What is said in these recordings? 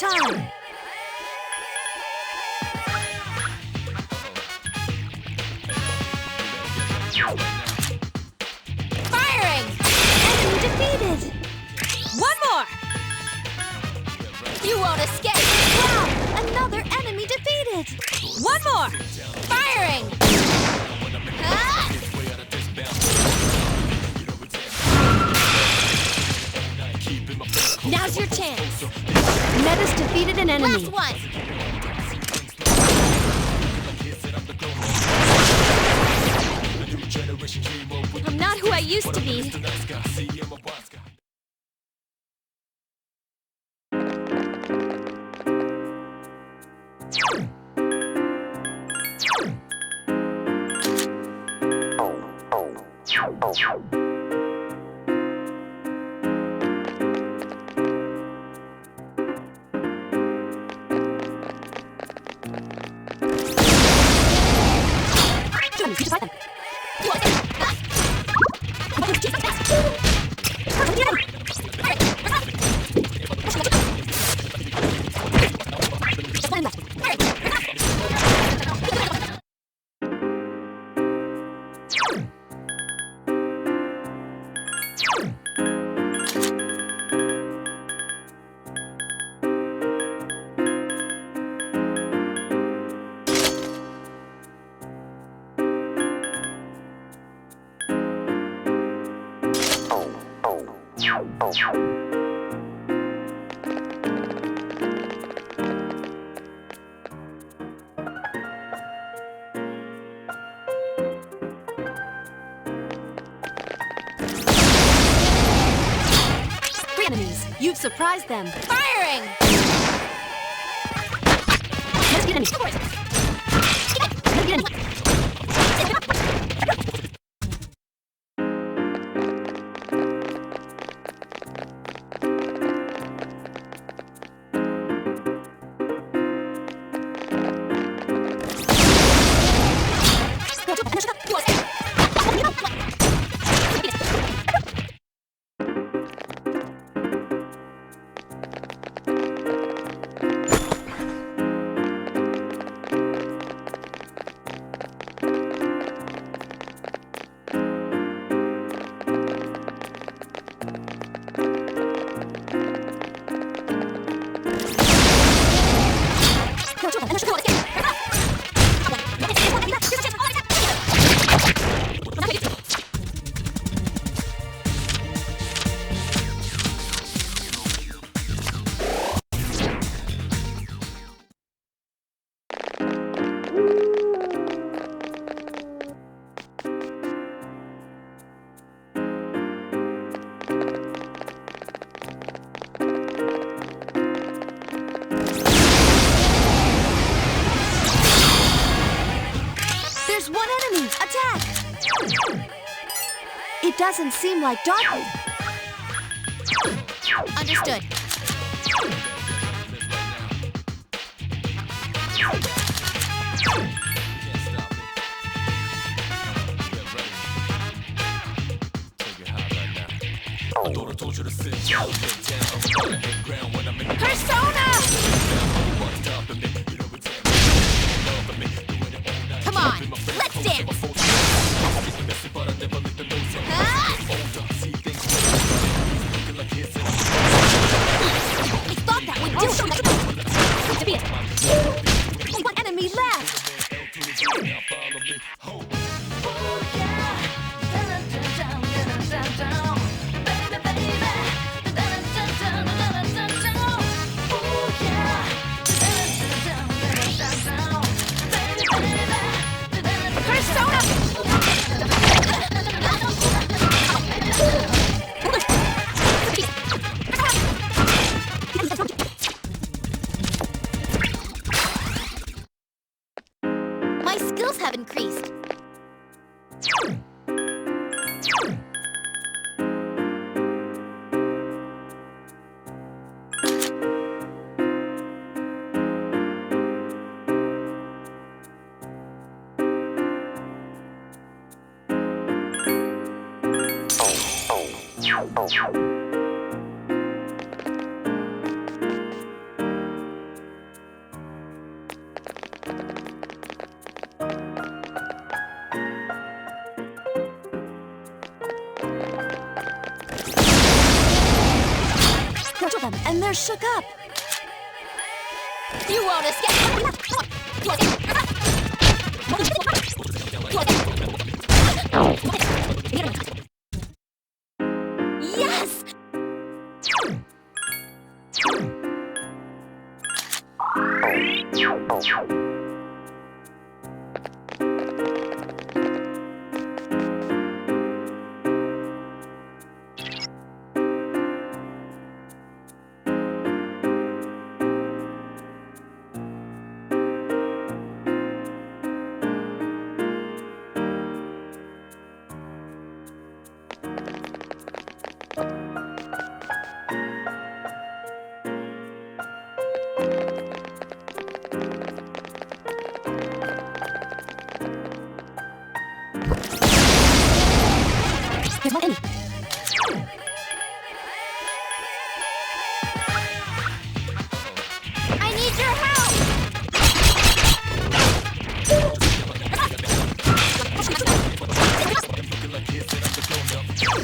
time. Firing! Enemy defeated! One more! You won't escape! Wow! Another enemy defeated! One more! Firing! Ah! Now's your chance! Metis defeated an enemy. Last one! I'm not who I used to be. Three enemies. You've surprised them. Firing! Let's get enemies. Let's get enemies. There's one enemy! Attack! It doesn't seem like darkness. Understood. Persona! Come on, let's dance! Ah! I thought that would do it! Defeat it! Only one enemy left! My skills have increased. and they're shook up. You won't escape! Yes! There's one enemy. I need your help!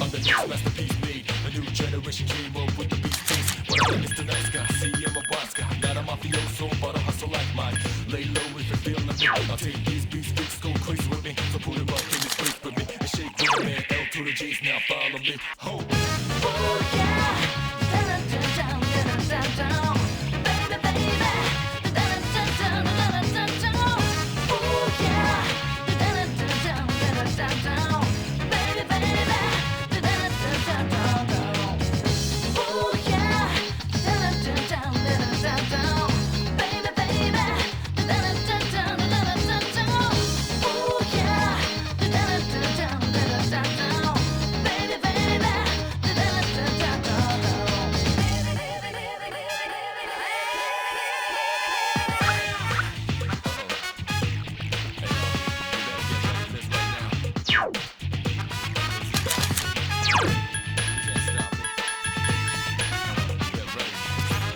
I'm the next masterpiece made. A new generation came up with the beast taste. What I'm Mr. Nice Guy, see I'm a boss guy. Not a mafioso, but a hustle like mine. Lay low if you feel nothing. I'll take these beats, go crazy with me. So put it up in this place with me. And shake with me, L to the J's, now follow me. Ho! Oh yeah! Down, down, baby, baby. Down, oh yeah! Down, baby, baby. Oh yeah! Down, baby, baby. Oh yeah! Baby, baby.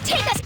Take us!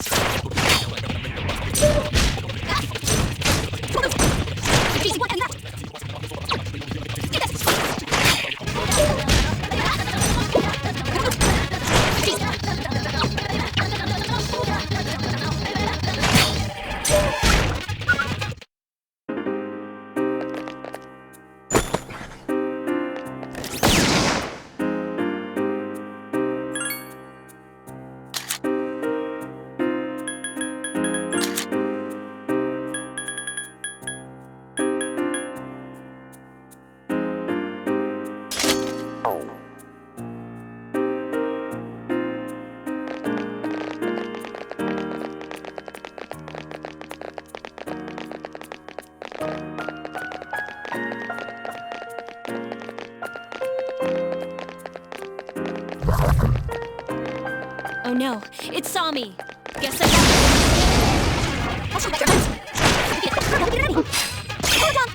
Oh no, it saw me. Guess I got it. Get ready. Hold on.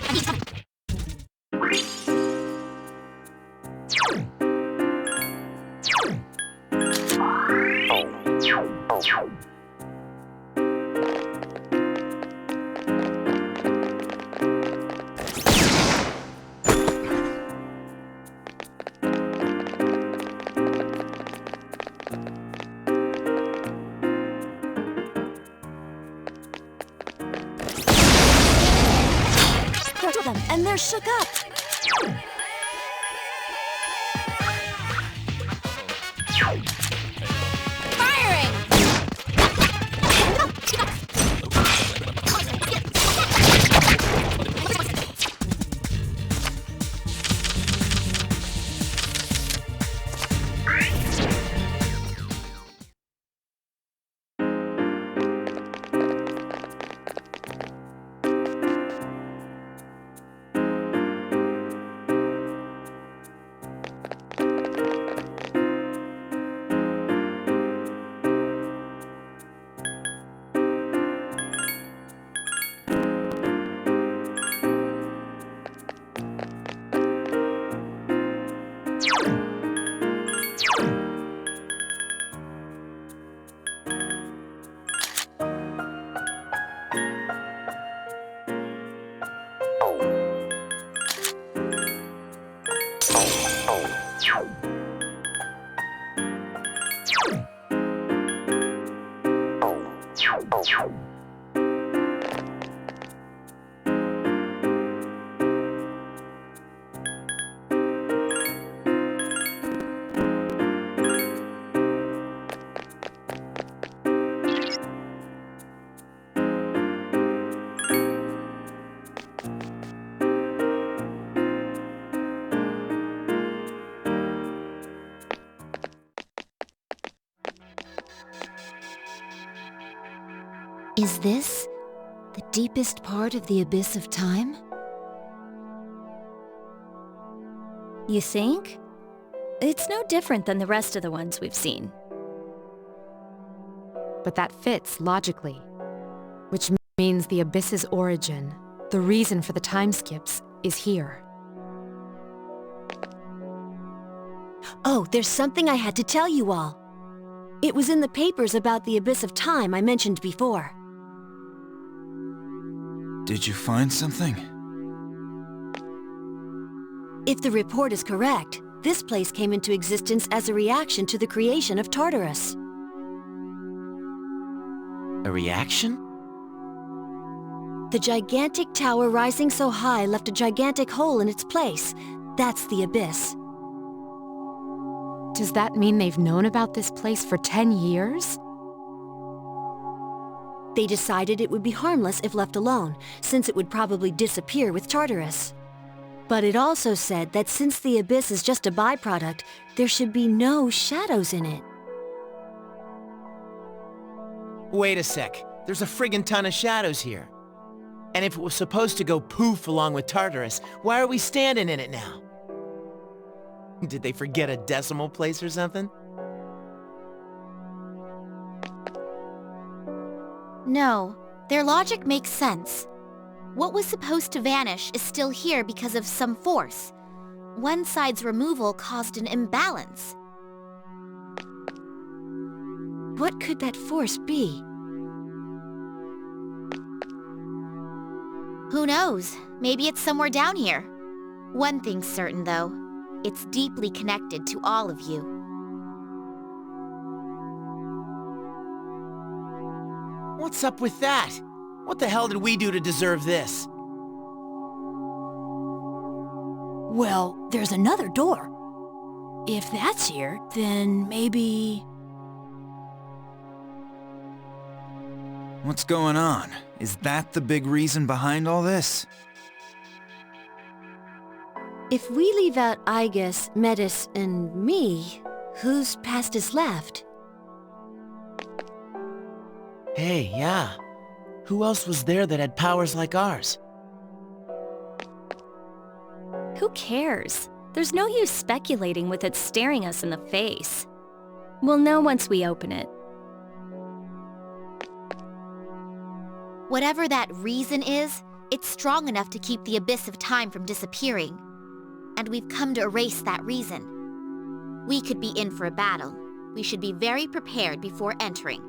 I need some. Them, and they're shook up. Firing! Is this the deepest part of the abyss of time? You think? It's no different than the rest of the ones we've seen. But that fits logically, which means the abyss's origin, the reason for the time skips, is here. Oh, there's something I had to tell you all. It was in the papers about the abyss of time I mentioned before. Did you find something? If the report is correct, this place came into existence as a reaction to the creation of Tartarus. A reaction? The gigantic tower rising so high left a gigantic hole in its place. That's the abyss. Does that mean they've known about this place for 10 years? They decided it would be harmless if left alone, since it would probably disappear with Tartarus. But it also said that since the abyss is just a byproduct, there should be no shadows in it. Wait a sec. There's a friggin' ton of shadows here. And if it was supposed to go poof along with Tartarus, why are we standing in it now? Did they forget a decimal place or something? No, their logic makes sense. What was supposed to vanish is still here because of some force. One side's removal caused an imbalance. What could that force be? Who knows? Maybe it's somewhere down here. One thing's certain, though. It's deeply connected to all of you. What's up with that? What the hell did we do to deserve this? Well, there's another door. If that's here, then maybe... What's going on? Is that the big reason behind all this? If we leave out Igus, Metis, and me, whose past is left? Hey, yeah. Who else was there that had powers like ours? Who cares? There's no use speculating with it staring us in the face. We'll know once we open it. Whatever that reason is, it's strong enough to keep the abyss of time from disappearing. And we've come to erase that reason. We could be in for a battle. We should be very prepared before entering.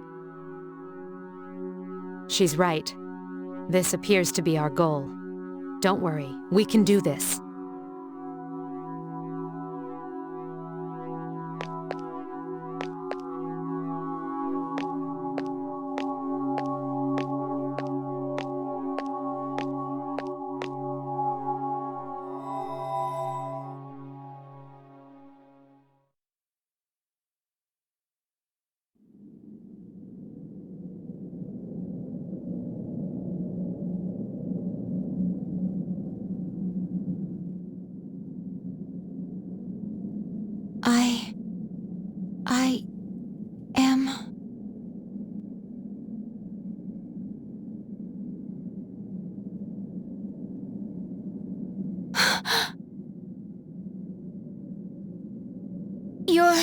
She's right. This appears to be our goal. Don't worry, we can do this. I am... You're...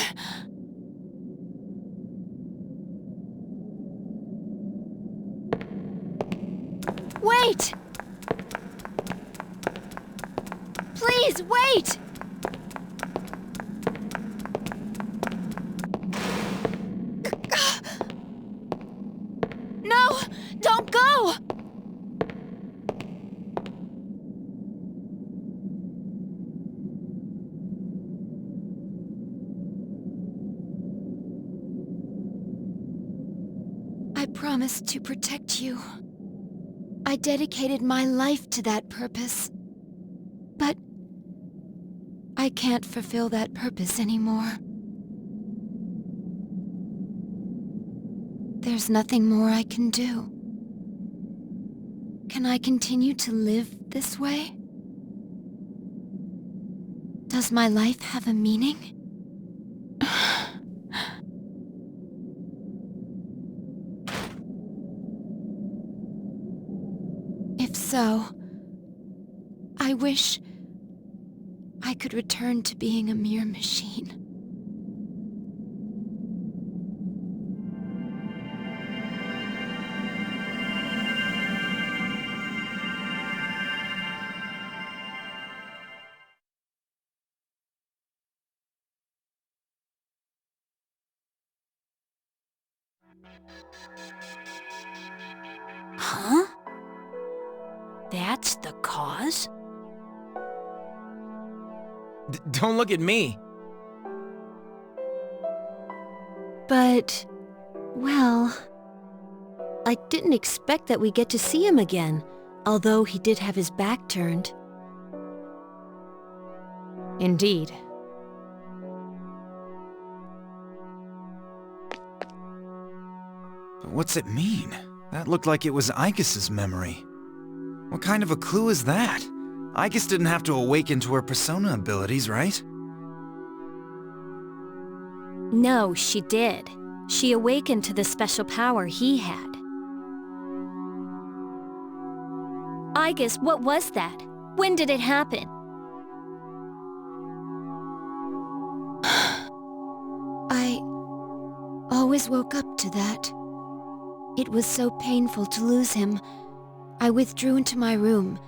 Wait! Please, wait! No! Don't go! I promised to protect you. I dedicated my life to that purpose. But I can't fulfill that purpose anymore. There's nothing more I can do. Can I continue to live this way? Does my life have a meaning? so. I wish I could return to being a mere machine. Huh? That's the cause? Don't look at me. But, well, I didn't expect that we'd get to see him again, although he did have his back turned. Indeed. But what's it mean? That looked like it was Icus's memory. What kind of a clue is that? Icus didn't have to awaken to her persona abilities, right? No, she did. She awakened to the special power he had. Icus, what was that? When did it happen? I always woke up to that. It was so painful to lose him. I withdrew into my room,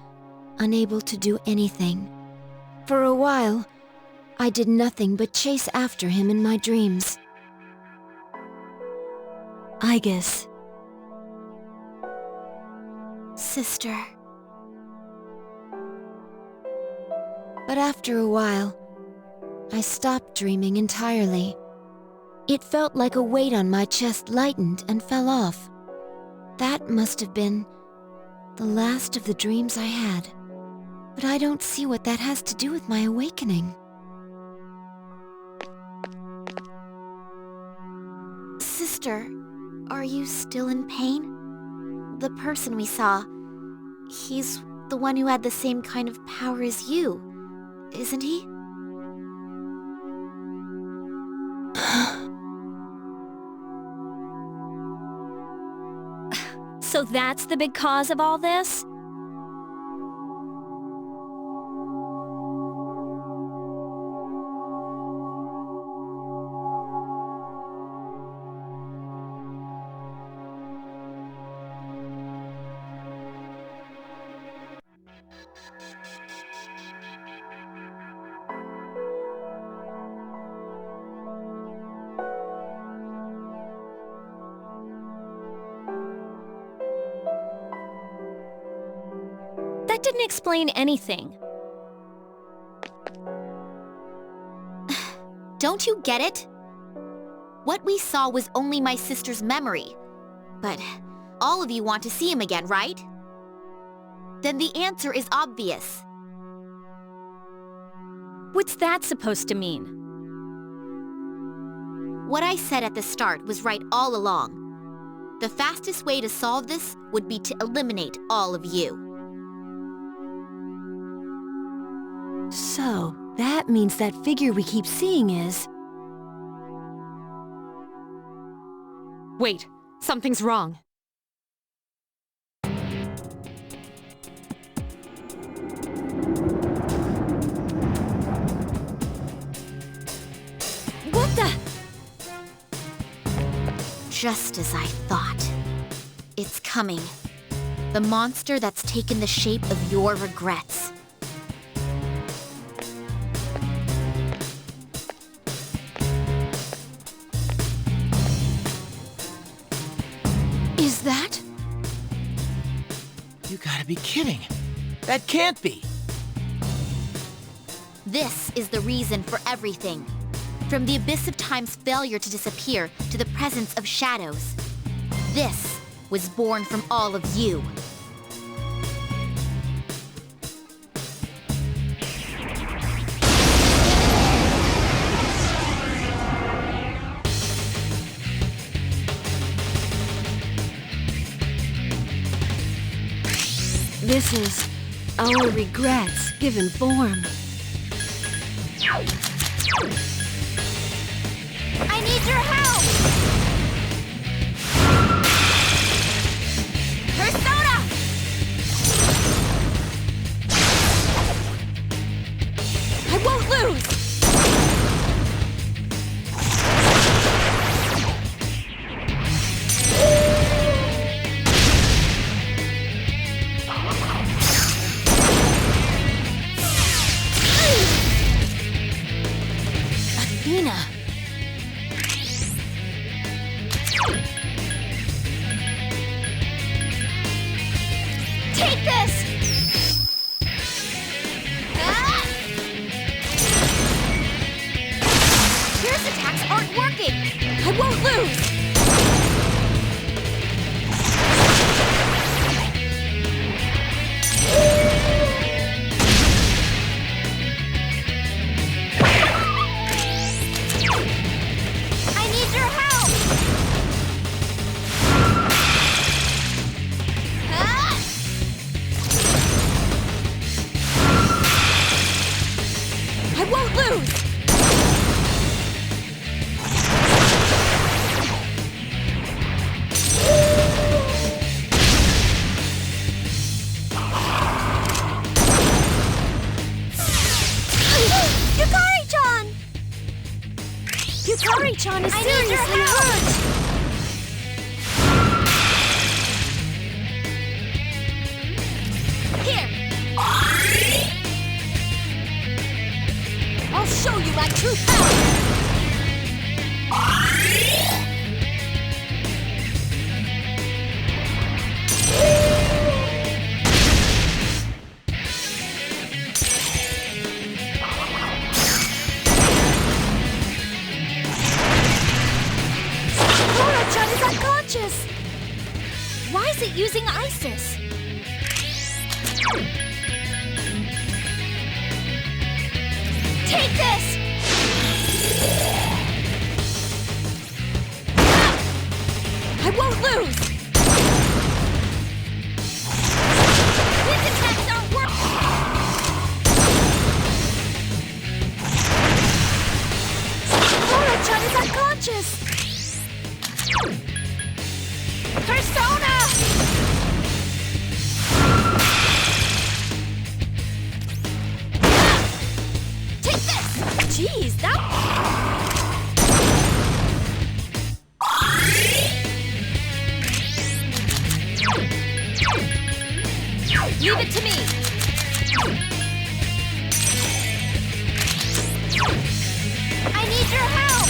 unable to do anything. For a while, I did nothing but chase after him in my dreams. Icus. Sister. But after a while, I stopped dreaming entirely. It felt like a weight on my chest lightened and fell off. That must have been the last of the dreams I had. But I don't see what that has to do with my awakening. Sister, are you still in pain? The person we saw, he's the one who had the same kind of power as you, isn't he? So that's the big cause of all this? That didn't explain anything. Don't you get it? What we saw was only my sister's memory. But all of you want to see him again, right? Then the answer is obvious. What's that supposed to mean? What I said at the start was right all along. The fastest way to solve this would be to eliminate all of you. So, that means that figure we keep seeing is... Wait, something's wrong. What the? Just as I thought. It's coming. The monster that's taken the shape of your regrets. Is that? You gotta be kidding. That can't be. This is the reason for everything. From the abyss of time's failure to disappear to the presence of shadows. This was born from all of you. This is our regrets given form. I need your help! Persona! Take this! Ah! Pierce attacks aren't working! I won't lose! I need your help! Ah! I won't lose! Yukari-chan! Yukari-chan is seriously hurt! Here! I'll show you my true power! Sakura-chan is unconscious! Why is it using Isis? Take this! I won't lose! His attacks aren't working! Sakura-chan is unconscious! Persona! Take this! Jeez, that... Leave it to me! I need your help!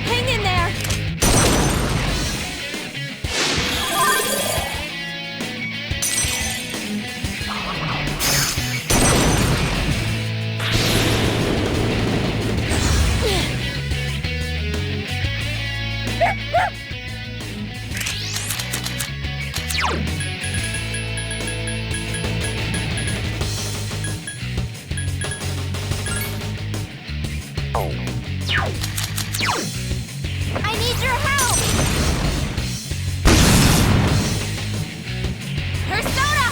Hang in there! I need your help! Persona!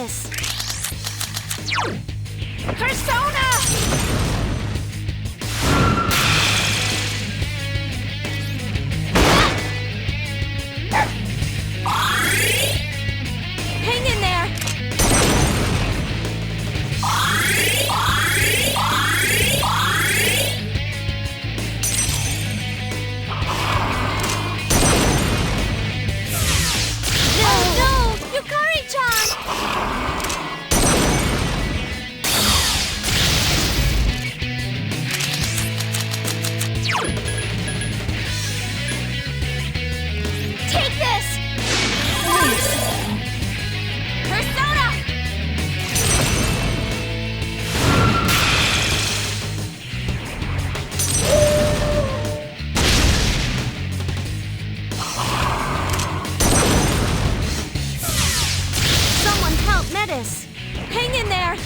Metis! Persona! Hang in there! No! Yukari-chan! Take this! Persona! Someone help Metis! Hang in there!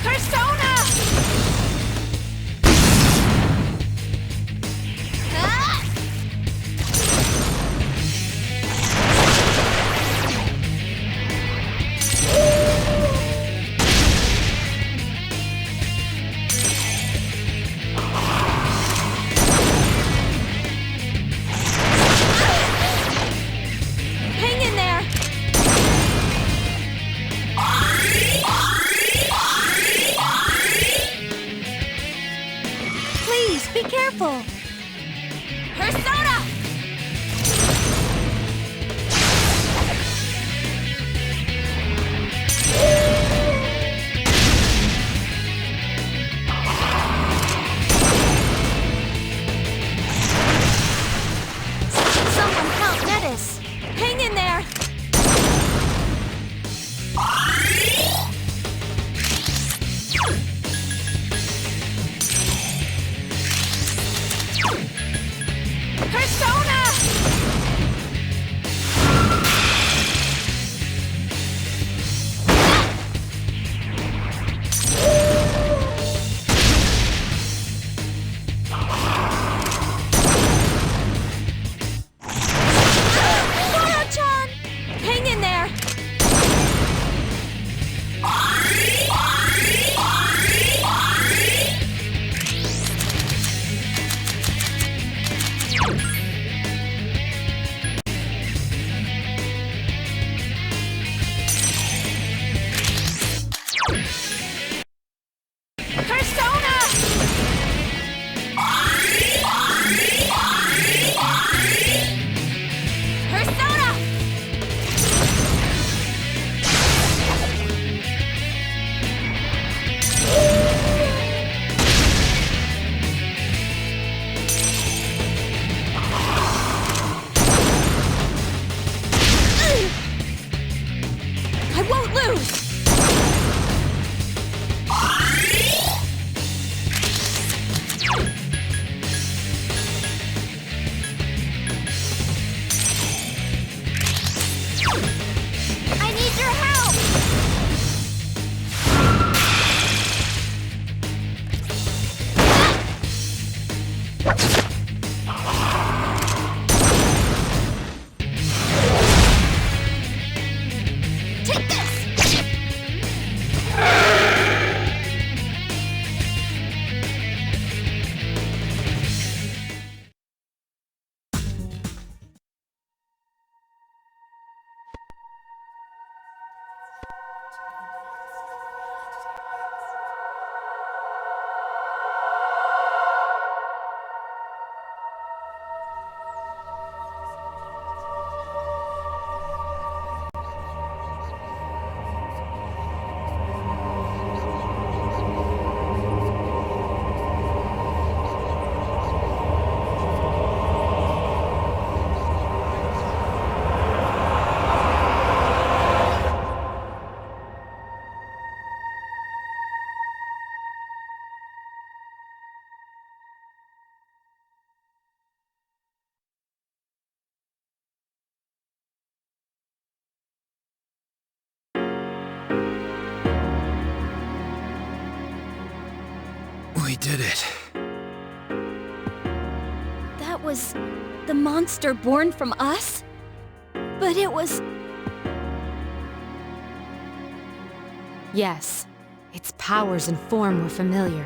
Persona! Ah! Hang in there! Please, be careful! Persona! Someone help Metis! Hang in there! Persona! Koro-chan! Hang in there! Persona! Persona! I won't lose! I need your help! Take this! did it. That was the monster born from us? But it was... Yes, its powers and form were familiar,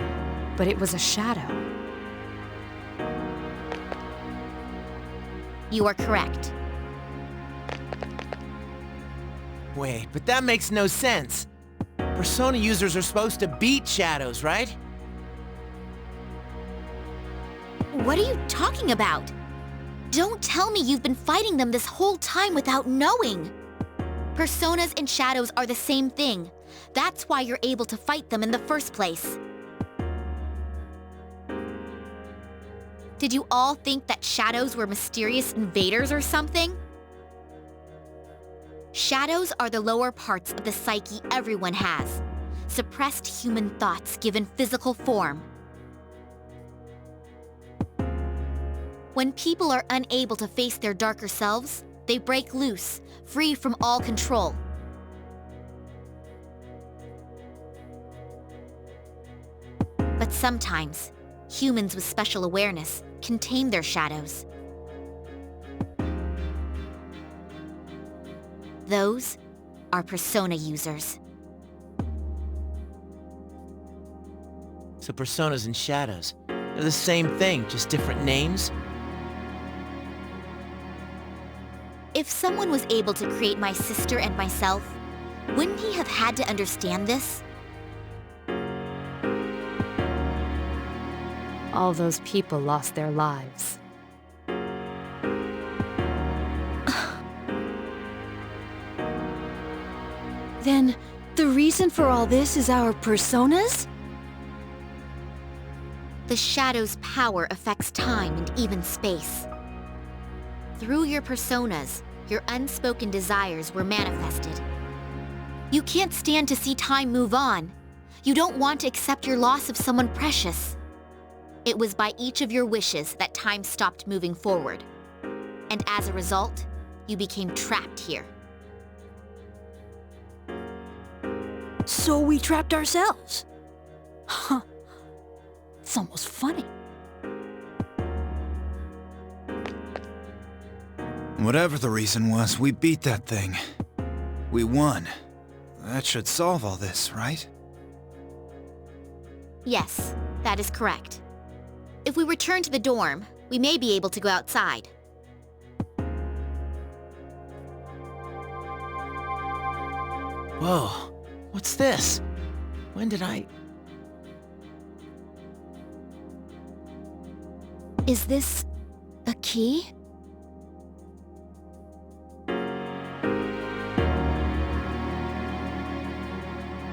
but it was a shadow. You are correct. Wait, but that makes no sense. Persona users are supposed to beat shadows, right? What are you talking about? Don't tell me you've been fighting them this whole time without knowing. Personas and shadows are the same thing. That's why you're able to fight them in the first place. Did you all think that shadows were mysterious invaders or something? Shadows are the lower parts of the psyche everyone has. Suppressed human thoughts given physical form. When people are unable to face their darker selves, they break loose, free from all control. But sometimes, humans with special awareness contain their shadows. Those are persona users. So personas and shadows, they're the same thing, just different names? If someone was able to create my sister and myself, wouldn't he have had to understand this? All those people lost their lives. Then, the reason for all this is our personas? The shadow's power affects time and even space. Through your personas, your unspoken desires were manifested. You can't stand to see time move on. You don't want to accept your loss of someone precious. It was by each of your wishes that time stopped moving forward. And as a result, you became trapped here. So we trapped ourselves. Huh. It's almost funny. Whatever the reason was, we beat that thing. We won. That should solve all this, right? Yes, that is correct. If we return to the dorm, we may be able to go outside. Whoa, what's this? When did I... Is this a key?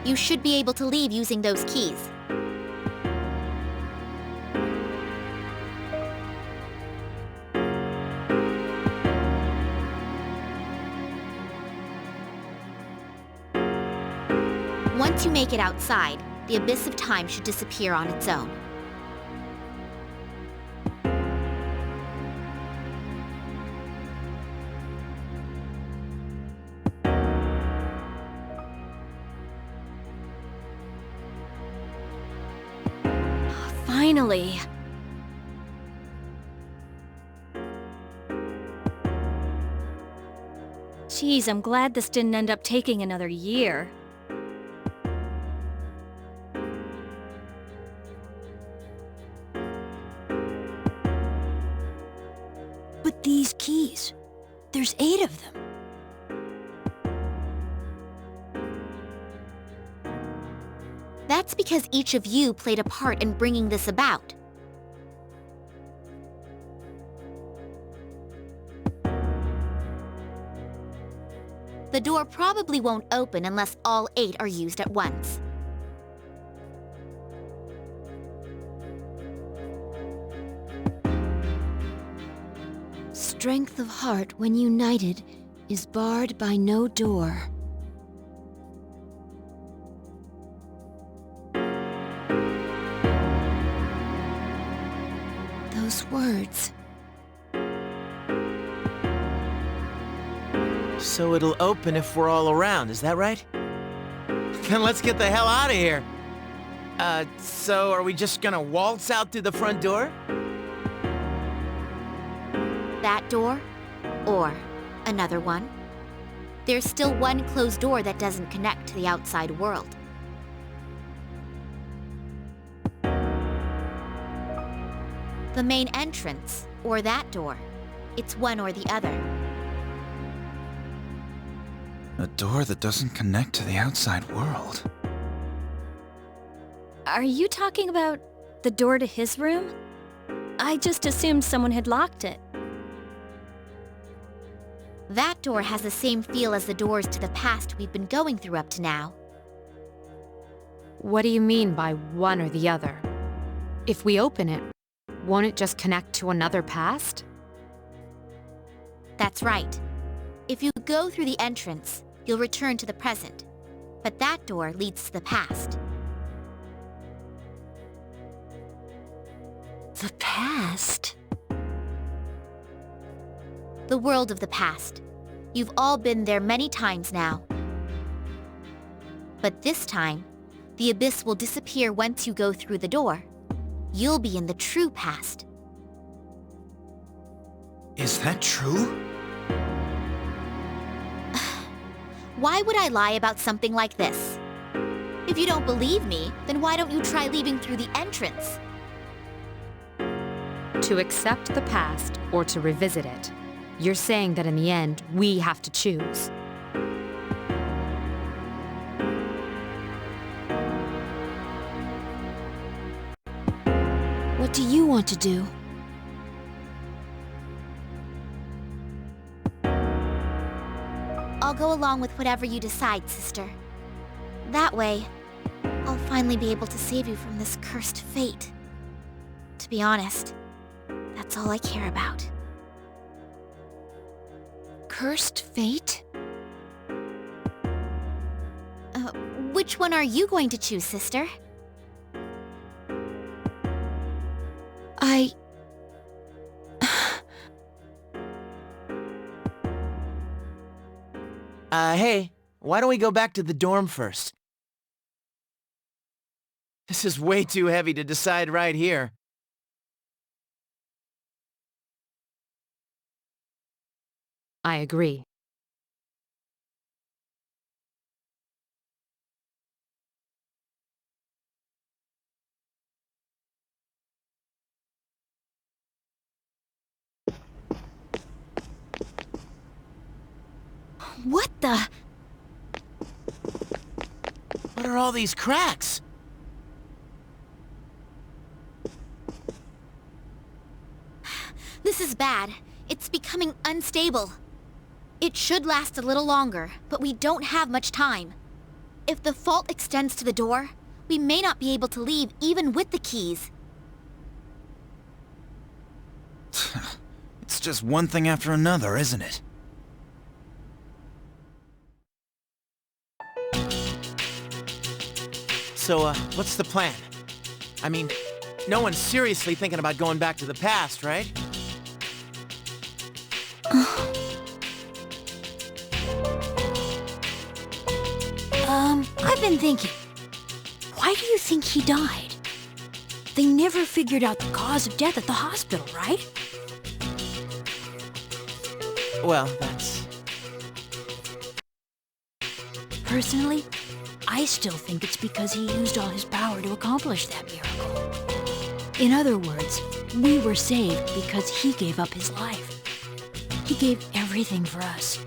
You should be able to leave using those keys. Once you make it outside, the abyss of time should disappear on its own. Finally. Geez, I'm glad this didn't end up taking another year. But these keys, there's 8 of them. That's because each of you played a part in bringing this about. The door probably won't open unless all 8 are used at once. Strength of heart when united is barred by no door. Those words. So it'll open if we're all around, is that right? Then let's get the hell out of here. So are we just gonna waltz out through the front door? That door, or another one. There's still one closed door that doesn't connect to the outside world. The main entrance, or that door. It's one or the other. A door that doesn't connect to the outside world. Are you talking about the door to his room? I just assumed someone had locked it. That door has the same feel as the doors to the past we've been going through up to now. What do you mean by one or the other? If we open it, won't it just connect to another past? That's right. If you go through the entrance, you'll return to the present. But that door leads to the past. The past? The world of the past. You've all been there many times now. But this time, the abyss will disappear once you go through the door. You'll be in the true past. Is that true? Why would I lie about something like this? If you don't believe me, then why don't you try leaving through the entrance? To accept the past or to revisit it. You're saying that in the end, we have to choose. What do you want to do? I'll go along with whatever you decide, sister. That way, I'll finally be able to save you from this cursed fate. To be honest, that's all I care about. Cursed fate? Which one are you going to choose, sister? Hey, why don't we go back to the dorm first? This is way too heavy to decide right here. I agree. What the? What are all these cracks? This is bad. It's becoming unstable. It should last a little longer, but we don't have much time. If the fault extends to the door, we may not be able to leave even with the keys. It's just one thing after another, isn't it? So, what's the plan? I mean, no one's seriously thinking about going back to the past, right? I've been thinking. Why do you think he died? They never figured out the cause of death at the hospital, right? Well, that's... Personally, I still think it's because he used all his power to accomplish that miracle. In other words, we were saved because he gave up his life. He gave everything for us.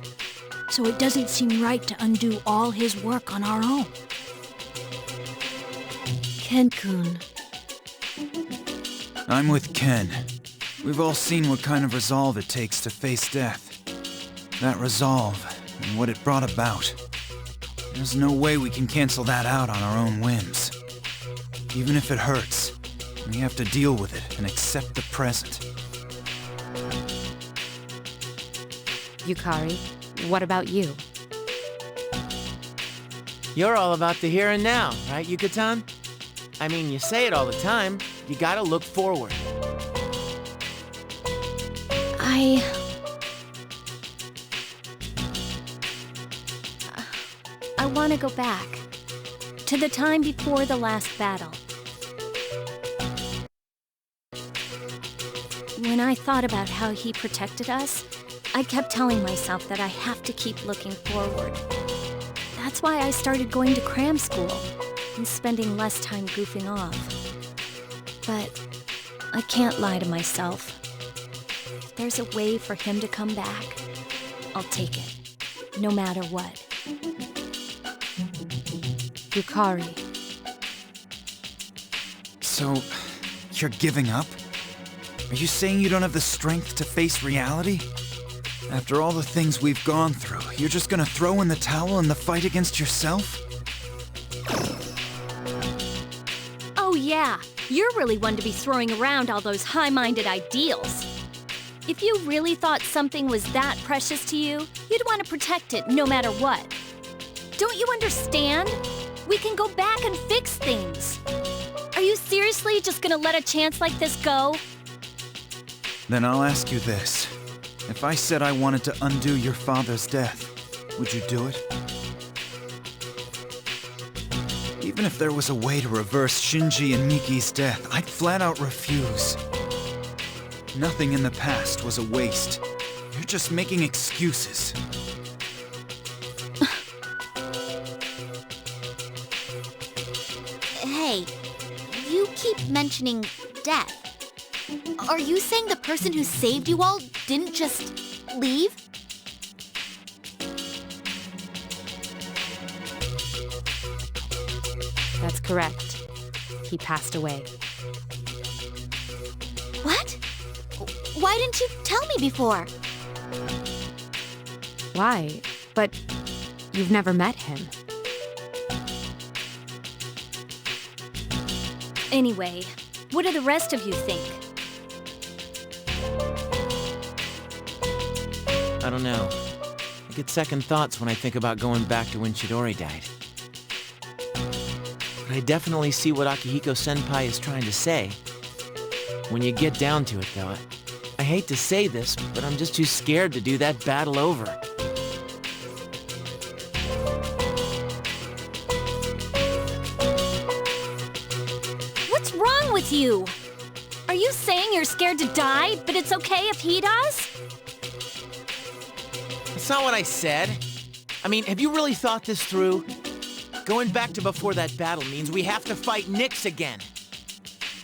So it doesn't seem right to undo all his work on our own. Ken-kun. I'm with Ken. We've all seen what kind of resolve it takes to face death. That resolve, and what it brought about. There's no way we can cancel that out on our own whims. Even if it hurts, we have to deal with it and accept the present. Yukari, what about you? You're all about the here and now, right, Yucatan? I mean, you say it all the time. You gotta look forward. I want to go back to the time before the last battle. When I thought about how he protected us, I kept telling myself that I have to keep looking forward. That's why I started going to cram school and spending less time goofing off. But I can't lie to myself. If there's a way for him to come back, I'll take it, no matter what. Yukari. So, you're giving up? Are you saying you don't have the strength to face reality? After all the things we've gone through, you're just gonna throw in the towel in the fight against yourself? Oh yeah, you're really one to be throwing around all those high-minded ideals. If you really thought something was that precious to you, you'd want to protect it no matter what. Don't you understand? We can go back and fix things. Are you seriously just gonna let a chance like this go? Then I'll ask you this. If I said I wanted to undo your father's death, would you do it? Even if there was a way to reverse Shinji and Miki's death, I'd flat out refuse. Nothing in the past was a waste. You're just making excuses. Hey, you keep mentioning death. Are you saying the person who saved you all didn't just leave? That's correct. He passed away. What? Why didn't you tell me before? Why? But you've never met him. Anyway, what do the rest of you think? I don't know. I get second thoughts when I think about going back to when Chidori died. But I definitely see what Akihiko-senpai is trying to say. When you get down to it, though, I hate to say this, but I'm just too scared to do that battle over. What's wrong with you? Are you saying you're scared to die, but it's okay if he does? That's not what I said. I mean, have you really thought this through? Going back to before that battle means we have to fight Nyx again.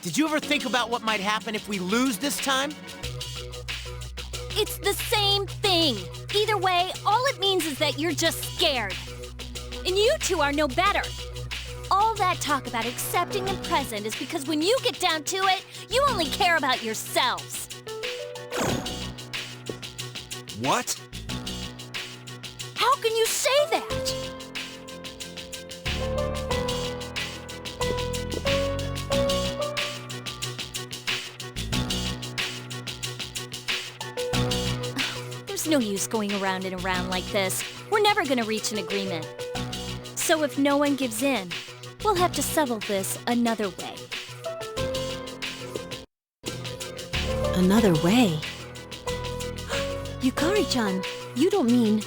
Did you ever think about what might happen if we lose this time? It's the same thing. Either way, all it means is that you're just scared. And you two are no better. All that talk about accepting the present is because when you get down to it, you only care about yourselves. What? How can you say that? There's no use going around and around like this. We're never gonna reach an agreement. So if no one gives in, we'll have to settle this another way. Another way? Yukari-chan, you don't mean...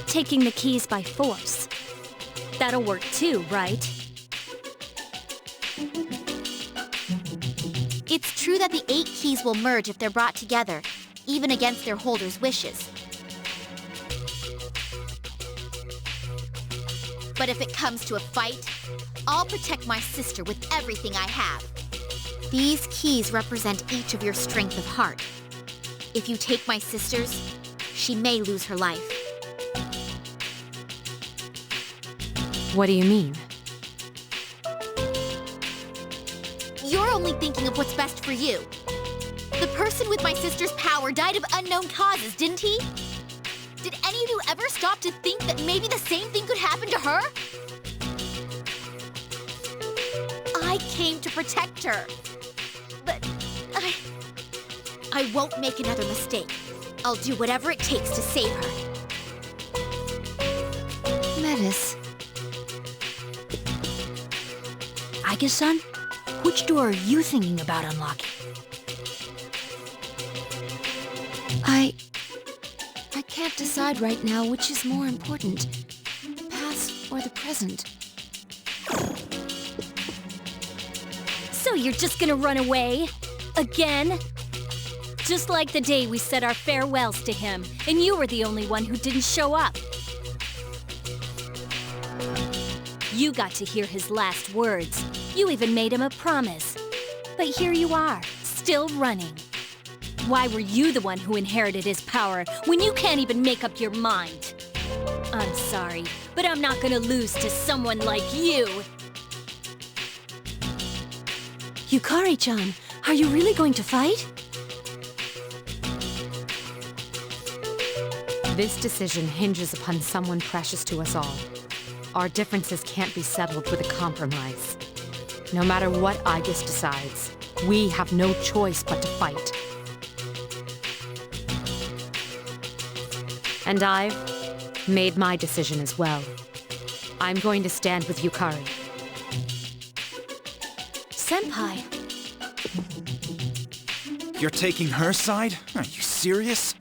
Taking the keys by force. That'll work too, right? It's true that the 8 keys will merge if they're brought together, even against their holders' wishes. But if it comes to a fight, I'll protect my sister with everything I have. These keys represent each of your strength of heart. If you take my sister's, she may lose her life. What do you mean? You're only thinking of what's best for you. The person with my sister's power died of unknown causes, didn't he? Did any of you ever stop to think that maybe the same thing could happen to her? I came to protect her. But I won't make another mistake. I'll do whatever it takes to save her. Metis. Aige-san, which door are you thinking about unlocking? I Can't decide right now which is more important, the past or the present. So you're just gonna run away? Again? Just like the day we said our farewells to him, and you were the only one who didn't show up. You got to hear his last words. You even made him a promise. But here you are, still running. Why were you the one who inherited his power when you can't even make up your mind? I'm sorry, but I'm not gonna lose to someone like you. Yukari-chan, are you really going to fight? This decision hinges upon someone precious to us all. Our differences can't be settled with a compromise. No matter what Aegis decides, we have no choice but to fight. And I've made my decision as well. I'm going to stand with Yukari. Senpai, You're taking her side? Are you serious?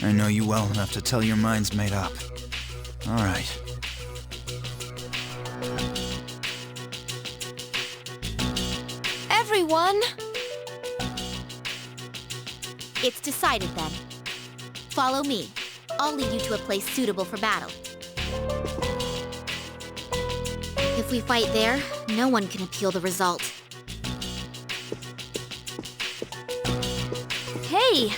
I know you well enough to tell your mind's made up. All right. everyone! It's decided then. Follow me. I'll lead you to a place suitable for battle. If we fight there, no one can appeal the result. Hey!